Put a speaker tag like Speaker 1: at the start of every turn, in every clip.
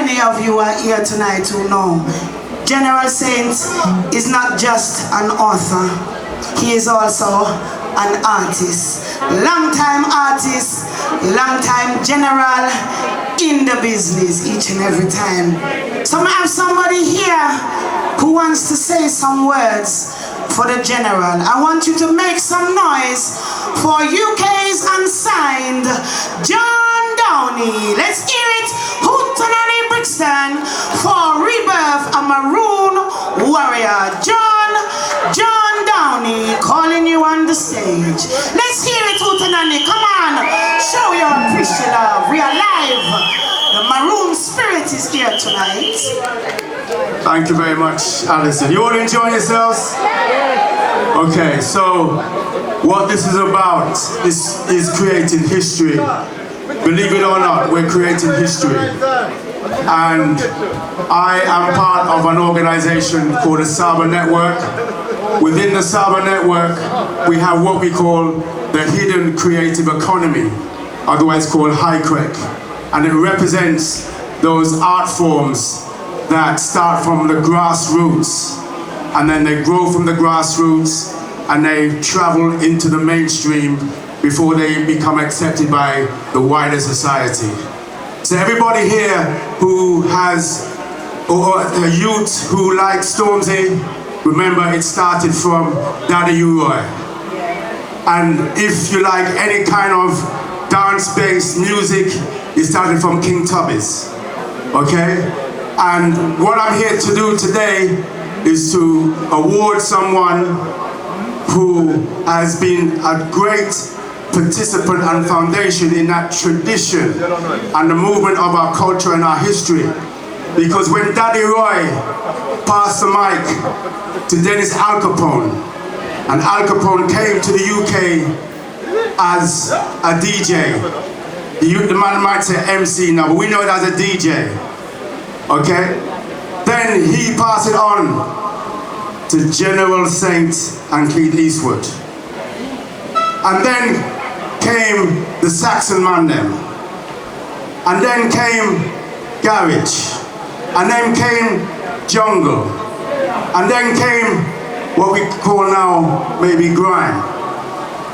Speaker 1: many of you are here tonight who know General Saint is not just an author, he is also an artist. Long-time artist, long-time general in the business each and every time. So I have somebody here who wants to say some words for the general. I want you to make some noise for UK's unsigned John Downey. Let's hear it. Hootananny Brixton for Rebirth, a Maroon warrior. John Downey calling you on the stage. Let's hear it, Hootananny. Come on. Show your appreciation love. We are live. The Maroon spirit is here tonight.
Speaker 2: Thank you very much, Alison. You all enjoying yourselves? Okay, so what this is about is creating history. Believe it or not, we're creating history. And I am part of an organization called the Saba Network. Within the Saba Network, we have what we call the Hidden Creative Economy, otherwise called HICREC. And it represents those art forms that start from the grassroots, and then they grow from the grassroots and they travel into the mainstream before they become accepted by the wider society. So everybody here who has, or a youth who likes Stormzy, remember it started from Daddy Roy. And if you like any kind of dance-based music, it started from King Tubby's, okay? And what I'm here to do today is to award someone who has been a great participant and foundation in that tradition and the movement of our culture and our history. Because when Daddy Roy passed the mic to Dennis Al Capone, and Al Capone came to the UK as a DJ, the man might say MC now, but we know it as a DJ, okay? Then he passed it on to General Saint and Keith Eastwood. And then came the Saxon man them. And then came Garage. And then came Jungle. And then came what we call now maybe grime.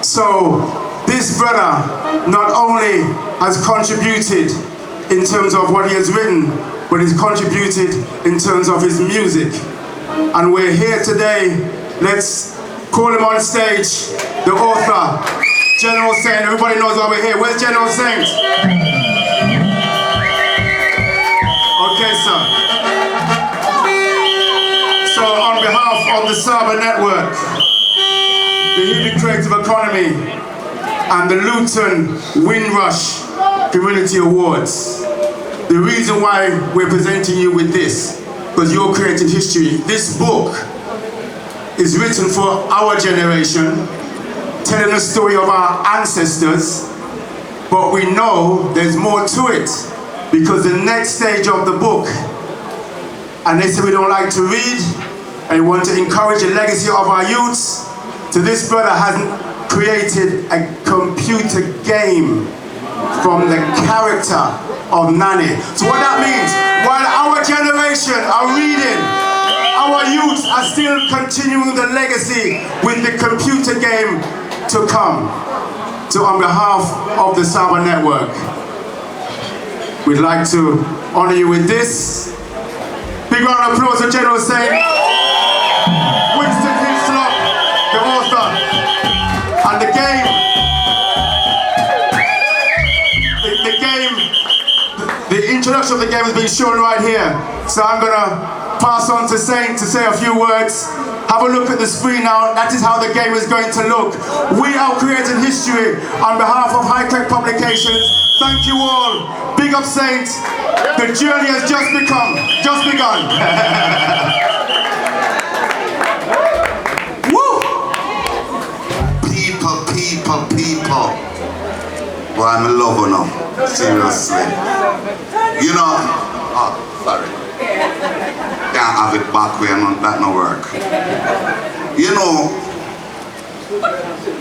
Speaker 2: So this brother not only has contributed in terms of what he has written, but he's contributed in terms of his music. And we're here today. Let's call him on stage, the author, General Saint. Everybody knows why we're here. Where's General Saint? Okay, sir. So on behalf of the Saba Network, the Hidden Creative Economy, and the Luton Windrush Community Awards, the reason why we're presenting you with this, because you're creating history. This book is written for our generation, telling the story of our ancestors, but we know there's more to it, because the next stage of the book, and they say we don't like to read, and we want to encourage the legacy of our youths, so this brother has created a computer game from the character of Nanny. So what that means, while our generation are reading, our youth are still continuing the legacy with the computer game to come. So on behalf of the Saba Network, we'd like to honor you with this. Big round of applause for General Saint, Winston Hislop, the author, and the game. The introduction of the game has been shown right here. So I'm gonna pass on to Saint to say a few words. Have a look at the screen now. That is how the game is going to look. We are creating history on behalf of HICREC Publications. Thank you all. Big up Saint. The journey has just begun. Woo!
Speaker 3: People. Well, I'm in love now. Seriously. You know, oh, sorry. Can't have it back way, that no work. You know,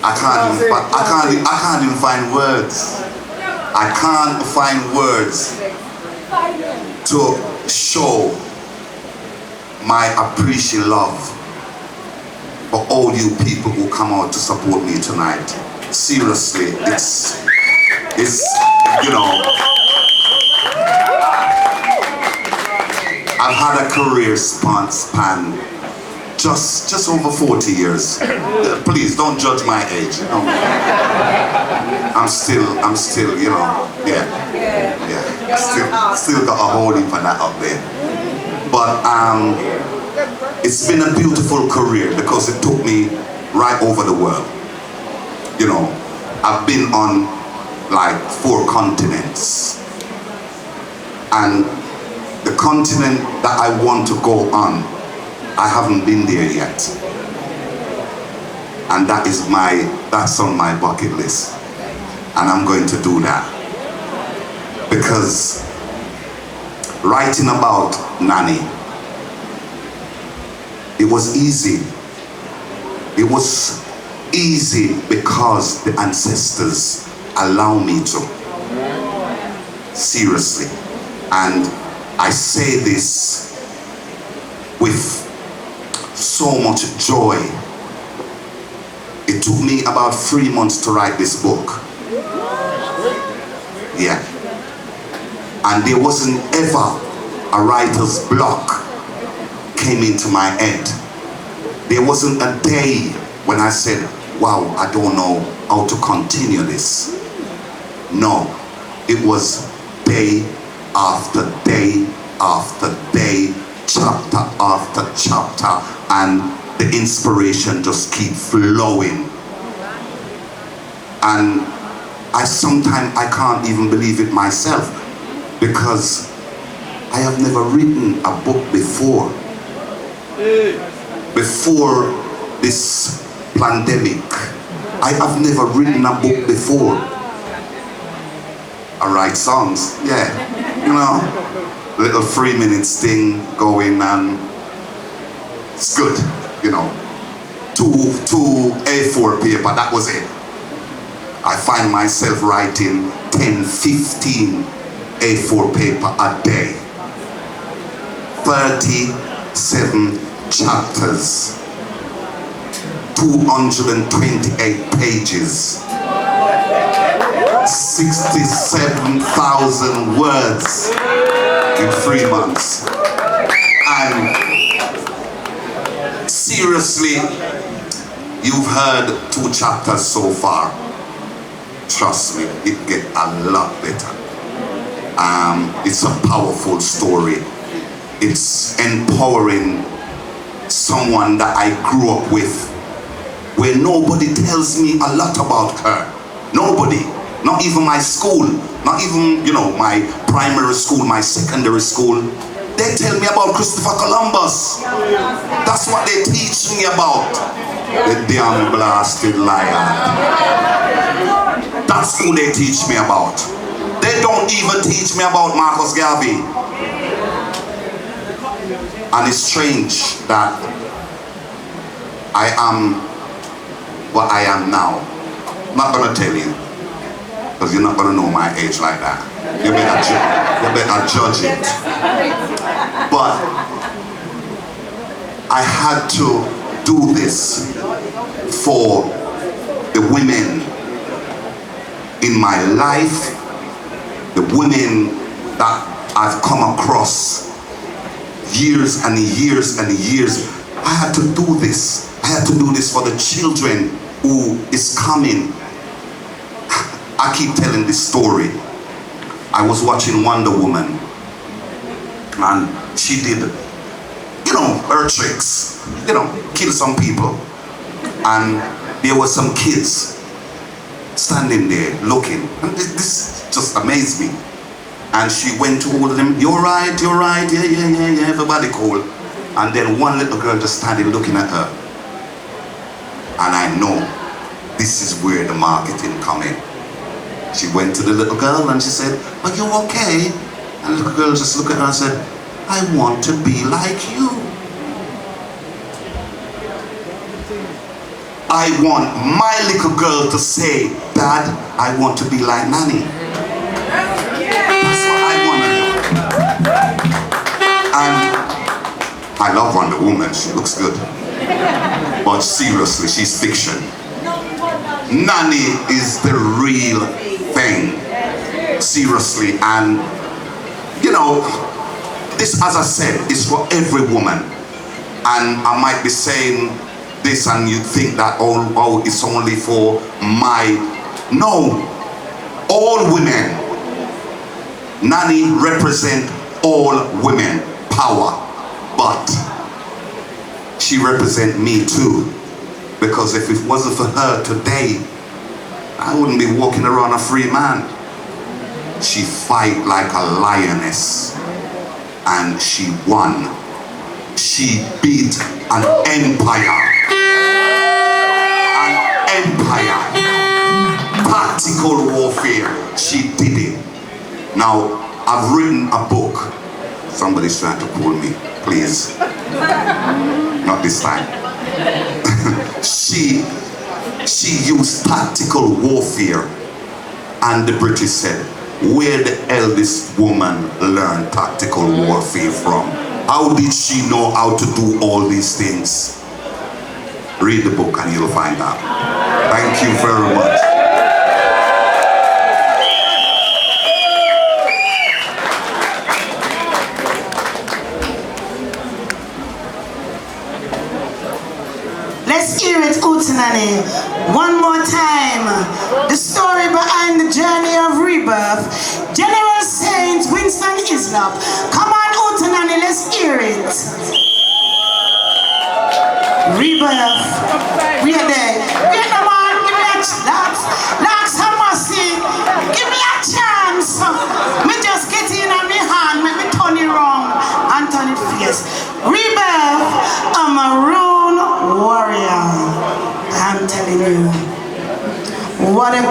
Speaker 3: I can't even find words. I can't find words to show my appreciation love for all you people who come out to support me tonight. Seriously, it's you know, I've had a career span just over 40 years. Please don't judge my age. You know. I'm still, you know, yeah. Still got a holding for that up there. But it's been a beautiful career because it took me right over the world. You know, I've been on like 4 continents. And the continent that I want to go on, I haven't been there yet. And that's on my bucket list. And I'm going to do that. Because writing about Nanny, it was easy. It was easy because the ancestors allow me to. Seriously. And I say this with so much joy. It took me about 3 months to write this book. Yeah. And there wasn't ever a writer's block came into my head. There wasn't a day when I said, wow, I don't know how to continue this. No, it was day after day after day, chapter after chapter, and the inspiration just keep flowing. And sometimes I can't even believe it myself, because I have never written a book before. Before this pandemic, I have never written a book before. I write songs, yeah, you know, little 3 minutes thing going, and it's good, you know. Two A4 paper, that was it. I find myself writing 10, 15 A4 paper a day. 37 chapters. 228 pages. 67,000 words in 3 months. And seriously, you've heard 2 chapters so far. Trust me, it gets a lot better. It's a powerful story. It's empowering someone that I grew up with, where nobody tells me a lot about her. Nobody. Not even my school. Not even, you know, my primary school, my secondary school. They tell me about Christopher Columbus. That's what they teach me about. The damn blasted liar. That's who they teach me about. They don't even teach me about Marcus Garvey. And it's strange that I am what I am now. I'm not gonna tell you, because you're not gonna know my age like that. You better judge it. But I had to do this for the women in my life, the women that I've come across years and years and years. I had to do this. I had to do this for the children who is coming. I keep telling this story. I was watching Wonder Woman, and she did, you know, her tricks, you know, kill some people. And there were some kids standing there looking, and this just amazed me. And she went to all of them, you're right, yeah, everybody cool. And then one little girl just standing looking at her. And I know this is where the marketing come in. She went to the little girl and she said, are you okay? And the little girl just looked at her and said, I want to be like you. I want my little girl to say, Dad, I want to be like Nanny. That's what I want to do. I love Wonder Woman, she looks good. But seriously, she's fiction. Nanny is the real thing. Seriously, and you know, this, as I said, is for every woman. And I might be saying this and you think that, oh, it's only for my... No, all women. Nanny represent all women, power, but she represent me too, because if it wasn't for her today, I wouldn't be walking around a free man. She fight like a lioness, and she won. She beat an empire. An empire. Tactical warfare. She did it. Now, I've written a book. Somebody's trying to call me, please. Not this time. She used tactical warfare, and the British said, where the eldest woman learned tactical warfare from? How did she know how to do all these things? Read the book and you'll find out. Thank you very much.
Speaker 1: Let's hear it, Hootananny. One more time. The story behind the journey of rebirth. General Saint Winston Islop. Come on, Hootananny, let's hear it. Rebirth. We are there. Wait no man, give me a chance. Locks and mercy. Give me a chance. Me just get in on my hand, make me turn it wrong and turn it fierce. Rebirth, a Maroon warrior. I'm telling you, what a